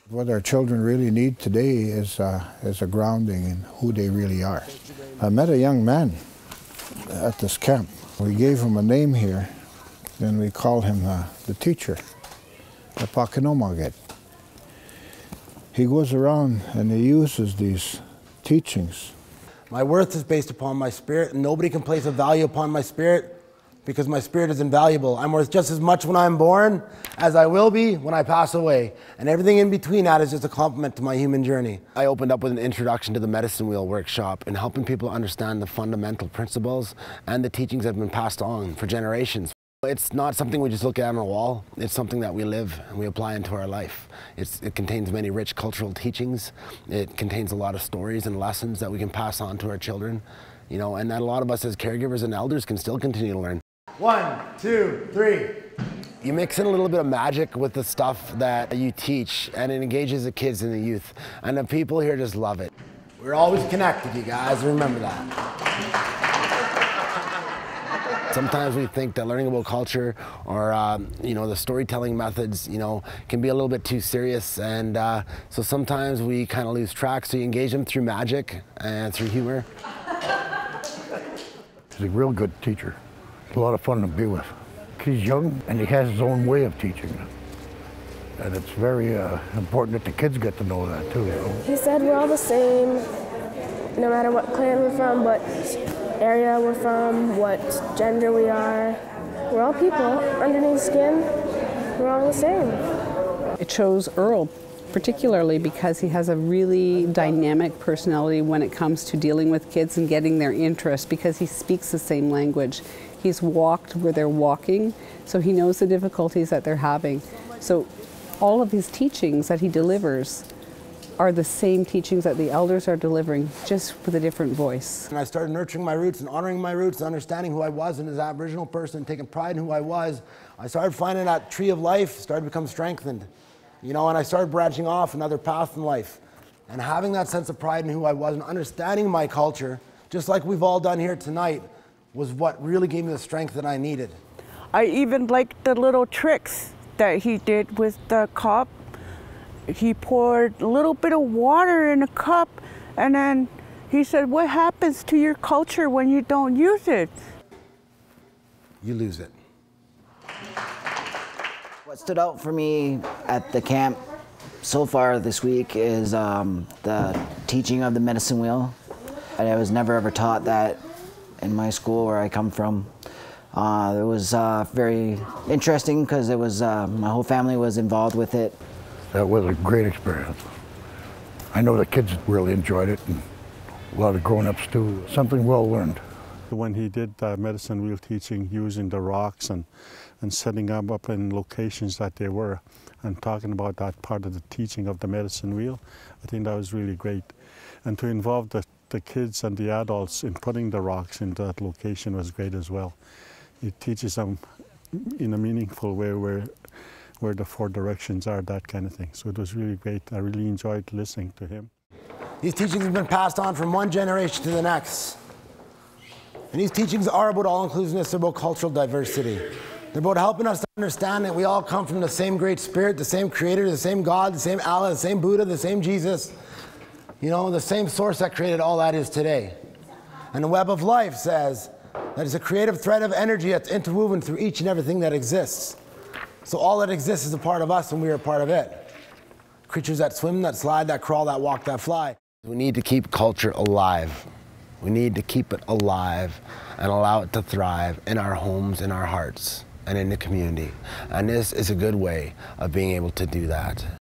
What our children really need today is a grounding in who they really are. I met a young man at this camp. We gave him a name here, and we called him the teacher, the Pakinomagit. He goes around and he uses these teachings. My worth is based upon my spirit, and nobody can place a value upon my spirit because my spirit is invaluable. I'm worth just as much when I'm born as I will be when I pass away. And everything in between that is just a compliment to my human journey. I opened up with an introduction to the medicine wheel workshop and helping people understand the fundamental principles and the teachings that have been passed on for generations. It's not something we just look at on a wall. It's something that we live and we apply into our life. It contains many rich cultural teachings. It contains a lot of stories and lessons that we can pass on to our children, and that a lot of us as caregivers and elders can still continue to learn. 1, 2, 3. You mix in a little bit of magic with the stuff that you teach, and it engages the kids and the youth, and the people here just love it. We're always connected, you guys. Remember that. Sometimes we think that learning about culture or, the storytelling methods, can be a little bit too serious. And so sometimes we kind of lose track. So you engage them through magic and through humor. He's a real good teacher. It's a lot of fun to be with. He's young and he has his own way of teaching. And it's very important that the kids get to know that too. He said we're all the same, no matter what clan we're from, what area we're from, what gender we are. We're all people. Underneath skin, we're all the same. It chose Earl, particularly because he has a really dynamic personality when it comes to dealing with kids and getting their interest, because he speaks the same language. He's walked where they're walking, so he knows the difficulties that they're having. So all of his teachings that he delivers are the same teachings that the elders are delivering, just with a different voice. And I started nurturing my roots and honoring my roots and understanding who I was and as an Aboriginal person, taking pride in who I was. I started finding that tree of life started to become strengthened, and I started branching off another path in life. And having that sense of pride in who I was and understanding my culture, just like we've all done here tonight, was what really gave me the strength that I needed. I even liked the little tricks that he did with the cup. He poured a little bit of water in a cup, and then he said, "What happens to your culture when you don't use it?" You lose it. What stood out for me at the camp so far this week is the teaching of the medicine wheel. I was never ever taught that in my school where I come from. It was very interesting because it was my whole family was involved with it. That was a great experience. I know the kids really enjoyed it, and a lot of grown-ups too. Something well learned. When he did the medicine wheel teaching using the rocks and setting them up in locations that they were and talking about that part of the teaching of the medicine wheel, I think that was really great. And to involve the kids and the adults in putting the rocks in that location was great as well. It teaches them in a meaningful way where the 4 directions are, that kind of thing. So it was really great. I really enjoyed listening to him. These teachings have been passed on from one generation to the next. And these teachings are about all-inclusiveness, they're about cultural diversity. They're about helping us to understand that we all come from the same great spirit, the same creator, the same God, the same Allah, the same Buddha, the same Jesus. The same source that created all that is today. And the web of life says that it's a creative thread of energy that's interwoven through each and everything that exists. So all that exists is a part of us and we are a part of it. Creatures that swim, that slide, that crawl, that walk, that fly. We need to keep culture alive. We need to keep it alive and allow it to thrive in our homes, in our hearts, and in the community. And this is a good way of being able to do that.